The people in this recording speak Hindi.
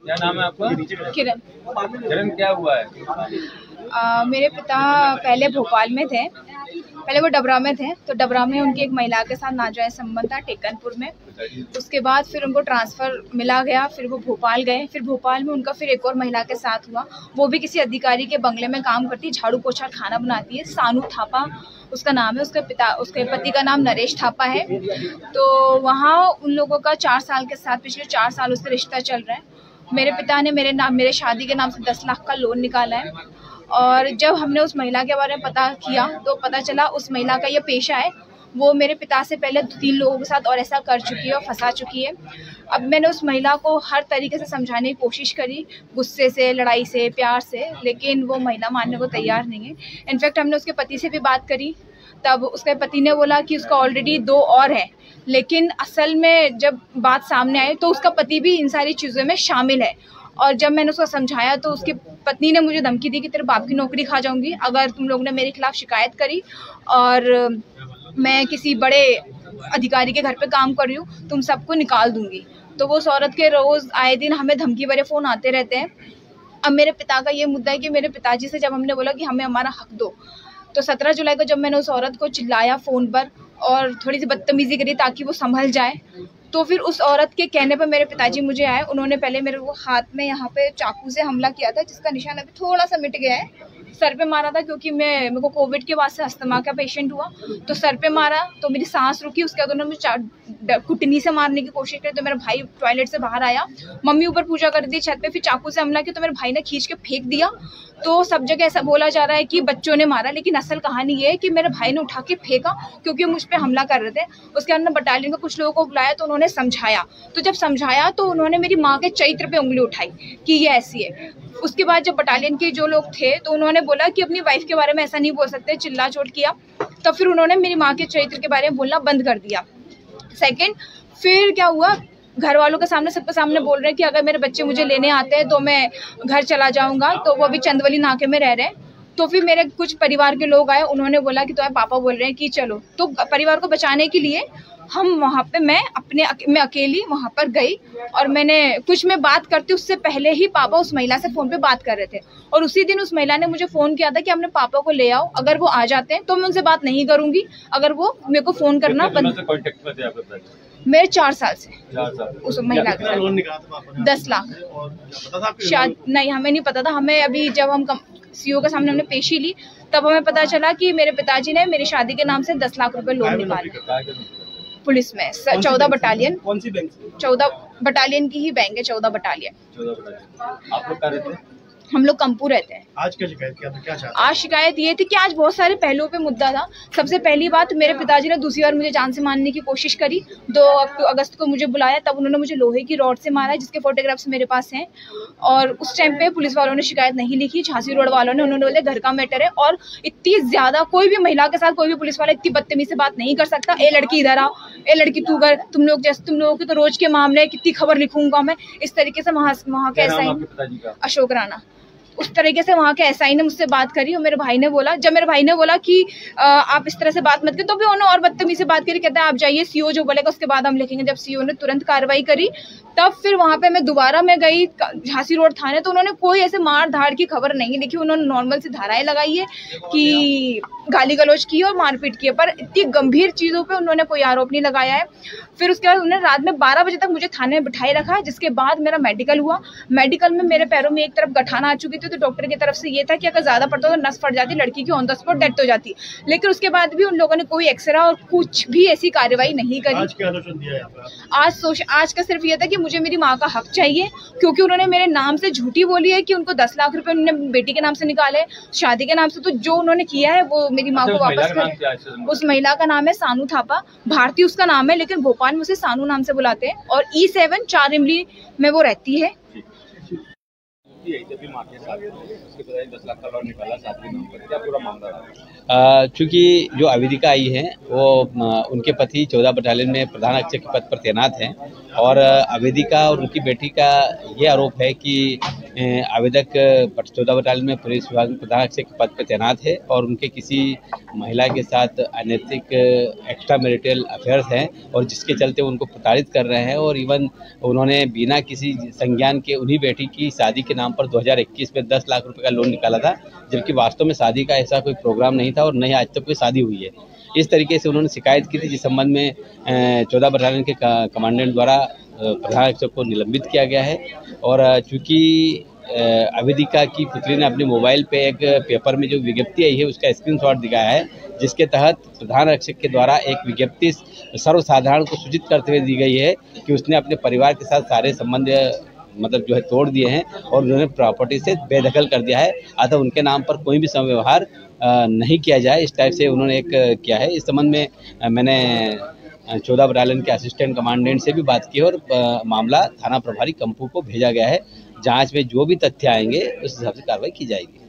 क्या नाम है आपका? किरण। किरण, क्या हुआ है? मेरे पिता पहले भोपाल में थे, पहले वो डबरा में थे, तो डबरा में उनकी एक महिला के साथ नाजायज संबंध था टेकनपुर में। उसके बाद फिर उनको ट्रांसफ़र मिला गया, फिर वो भोपाल गए, फिर भोपाल में उनका फिर एक और महिला के साथ हुआ। वो भी किसी अधिकारी के बंगले में काम करती, झाड़ू पोछा खाना बनाती है। सानू थापा उसका नाम है, उसके पति का नाम नरेश थापा है। तो वहाँ उन लोगों का 4 साल के साथ पिछले 4 साल उससे रिश्ता चल रहा है। मेरे पिता ने मेरे शादी के नाम से 10 लाख का लोन निकाला है, और जब हमने उस महिला के बारे में पता किया तो पता चला उस महिला का ये पेशा है। वो मेरे पिता से पहले 3 लोगों के साथ और ऐसा कर चुकी है और फंसा चुकी है। अब मैंने उस महिला को हर तरीके से समझाने की कोशिश करी, गुस्से से, लड़ाई से, प्यार से, लेकिन वो महिला मानने को तैयार नहीं है। इनफैक्ट हमने उसके पति से भी बात करी, तब उसके पति ने बोला कि उसका ऑलरेडी 2 और है, लेकिन असल में जब बात सामने आई तो उसका पति भी इन सारी चीज़ों में शामिल है। और जब मैंने उसको समझाया तो उसकी पत्नी ने मुझे धमकी दी कि तेरे बाप की नौकरी खा जाऊंगी अगर तुम लोग ने मेरे खिलाफ शिकायत करी, और मैं किसी बड़े अधिकारी के घर पे काम कर रही हूँ, तुम सबको निकाल दूंगी। तो वो उस औरत के रोज़ आए दिन हमें धमकी भरे फ़ोन आते रहते हैं। अब मेरे पिता का ये मुद्दा है कि मेरे पिताजी से जब हमने बोला कि हमें हमारा हक दो, तो 17 जुलाई को जब मैंने उस औरत को चिल्लाया फ़ोन पर और थोड़ी सी बदतमीज़ी करी ताकि वो संभल जाए, तो फिर उस औरत के कहने पर मेरे पिताजी मुझे आए। उन्होंने पहले मेरे को हाथ में यहाँ पे चाकू से हमला किया था, जिसका निशान अभी थोड़ा सा मिट गया है। सर पे मारा था क्योंकि मेरे को कोविड के बाद से अस्थमा का पेशेंट हुआ, तो सर पे मारा तो मेरी सांस रुकी। उसके बाद उन्होंने मुझे कुटनी से मारने की कोशिश करी, तो मेरा भाई टॉयलेट से बाहर आया, मम्मी ऊपर पूजा कर दी छत पे, फिर चाकू से हमला किया तो मेरे भाई ने खींच के फेंक दिया। तो सब जगह ऐसा बोला जा रहा है कि बच्चों ने मारा, लेकिन असल कहानी ये है कि मेरे भाई ने उठा के फेंका क्योंकि मुझ पे हमला कर रहे थे। उसके अंदर बटालियन के कुछ लोगों को बुलाया तो उन्होंने समझाया, तो जब समझाया तो उन्होंने मेरी माँ के चरित्र पे उंगली उठाई कि ये ऐसी है। उसके बाद जब बटालियन के जो लोग थे तो उन्होंने बोला कि अपनी वाइफ के बारे में ऐसा नहीं बोल सकते, चिल्ला चोट किया। तो फिर उन्होंने मेरी माँ के चरित्र के बारे में बोलना बंद कर दिया। सेकंड, फिर क्या हुआ, घर वालों के सामने, सबके सामने बोल रहे हैं कि अगर मेरे बच्चे मुझे लेने आते हैं तो मैं घर चला जाऊंगा। तो वो अभी चंदवली नाके में रह रहे हैं। तो फिर मेरे कुछ परिवार के लोग आए, उन्होंने बोला कि तुम्हारे पापा बोल रहे हैं कि चलो। तो परिवार को बचाने के लिए हम वहाँ पे मैं अकेली वहाँ पर गई, और मैं बात करती उससे पहले ही पापा उस महिला से फ़ोन पे बात कर रहे थे। और उसी दिन उस महिला ने मुझे फ़ोन किया था कि अपने पापा को ले आओ, अगर वो आ जाते हैं तो मैं उनसे बात नहीं करूँगी, अगर वो मेरे को फ़ोन करना बंद। मेरे 4 साल से उस महिला के साथ 10 लाख शायद नहीं, हमें नहीं पता था। हमें अभी जब हम सीओ के सामने हमने पेशी ली तब हमें पता चला कि मेरे पिताजी ने मेरी शादी के नाम से 10 लाख रुपए लोन निकाले पुलिस में। 14 बटालियन। कौन सी बैंक? 14 बटालियन की ही बैंक है, 14 बटालियन। आप लोग क्या रहते हैं? हम लोग कंपू रहते हैं। आज क्या शिकायत किया था, क्या चाहते? आज शिकायत ये थी कि आज बहुत सारे पहलुओं पे मुद्दा था। सबसे पहली बात, मेरे पिताजी ने दूसरी बार मुझे जान से मारने की कोशिश करी। 2 अगस्त को मुझे बुलाया, तब उन्होंने मुझे लोहे की रॉड से मारा, जिसके फोटोग्राफ्स मेरे पास हैं। और उस टाइम पे पुलिस वालों ने शिकायत नहीं लिखी, झांसी रोड वालों ने, उन्होंने बोले घर का मैटर है। और इतनी ज्यादा कोई भी महिला के साथ कोई भी पुलिस वाला इतनी बदतमीजी से बात नहीं कर सकता। ए लड़की इधर आओ, ए लड़की तू कर, तुम लोगों के तो रोज के मामले, कितनी खबर लिखूंगा मैं, इस तरीके से वहाँ के एसआई अशोक राणा, उस तरीके से वहाँ के एसआई ने मुझसे बात करी। और मेरे भाई ने बोला, जब मेरे भाई ने बोला कि आप इस तरह से बात मत करें, तो फिर उन्होंने और बदतमीजी से बात करी। कहता है आप जाइए, सीओ जो बोलेगा उसके बाद हम लिखेंगे। जब सीओ ने तुरंत कार्रवाई करी, तब फिर वहाँ पे मैं दोबारा गई झांसी रोड थाने, तो उन्होंने कोई ऐसे मार धाड़ की खबर नहीं लिखी। उन्होंने नॉर्मल सी धाराएं लगाई है कि गाली गलौज की और मारपीट की है, पर इतनी गंभीर चीज़ों पे उन्होंने कोई आरोप नहीं लगाया है। फिर उसके बाद उन्होंने रात में 12 बजे तक मुझे थाने में बिठाए रखा, जिसके बाद मेरा मेडिकल हुआ। मेडिकल में मेरे पैरों में एक तरफ गठान आ चुकी थी, तो डॉक्टर की तरफ से ये था कि अगर ज़्यादा पड़ता तो नस फट जाती, लड़की की ऑन द स्पॉट डेथ हो जाती। लेकिन उसके बाद भी उन लोगों ने कोई एक्सरे और कुछ भी ऐसी कार्रवाई नहीं करी। आज क्या आलोचन दिया है? आज का सिर्फ ये था कि मुझे मेरी माँ का हक चाहिए, क्योंकि उन्होंने मेरे नाम से झूठी बोली है कि उनको 10 लाख रुपए उन्होंने बेटी के नाम से निकाले, शादी के नाम से। तो जो उन्होंने किया है वो मेरी माँ को वापस करें। उस महिला का नाम है सानू थापा, भारती उसका नाम है, लेकिन भोपाल में उसे सानू नाम से बुलाते हैं। और E7 4 इमली में वो रहती है। चूँकि जो अवेदिका आई है वो उनके पति 14 बटालियन में प्रधान आरक्षक के पद पर तैनात हैं, और अवेदिका और उनकी बेटी का ये आरोप है कि आवेदक 14 बटालियन में पुलिस विभाग में प्रधान आरक्षक के पद पर तैनात है और उनके किसी महिला के साथ अनैतिक एक्स्ट्रा मैरिटल अफेयर्स हैं और जिसके चलते उनको प्रताड़ित कर रहे हैं और इवन उन्होंने बिना किसी संज्ञान के उन्हीं बेटी की शादी के नाम पर 2021 में 10 लाख रुपए का लोन निकाला था, जबकि वास्तव में शादी का ऐसा कोई प्रोग्राम नहीं था और न ही आज तक कोई शादी हुई है। इस तरीके से उन्होंने शिकायत की थी, जिस संबंध में 14 बटालियन के कमांडेंट द्वारा प्रधान आरक्षक को निलंबित किया गया है। और चूंकि अवेदिका की पुत्री ने अपने मोबाइल पे एक पेपर में जो विज्ञप्ति आई है उसका स्क्रीनशॉट दिखाया है, जिसके तहत प्रधान आरक्षक के द्वारा एक विज्ञप्ति सर्वसाधारण को सूचित करते हुए दी गई है कि उसने अपने परिवार के साथ सारे संबंध मतलब जो है तोड़ दिए हैं और उन्होंने प्रॉपर्टी से बेदखल कर दिया है, अतः उनके नाम पर कोई भी व्यवहार नहीं किया जाए, इस टाइप से उन्होंने एक किया है। इस संबंध में मैंने 14 बटालियन के असिस्टेंट कमांडेंट से भी बात की और मामला थाना प्रभारी कंपू को भेजा गया है। जांच में जो भी तथ्य आएंगे उस हिसाब से कार्रवाई की जाएगी।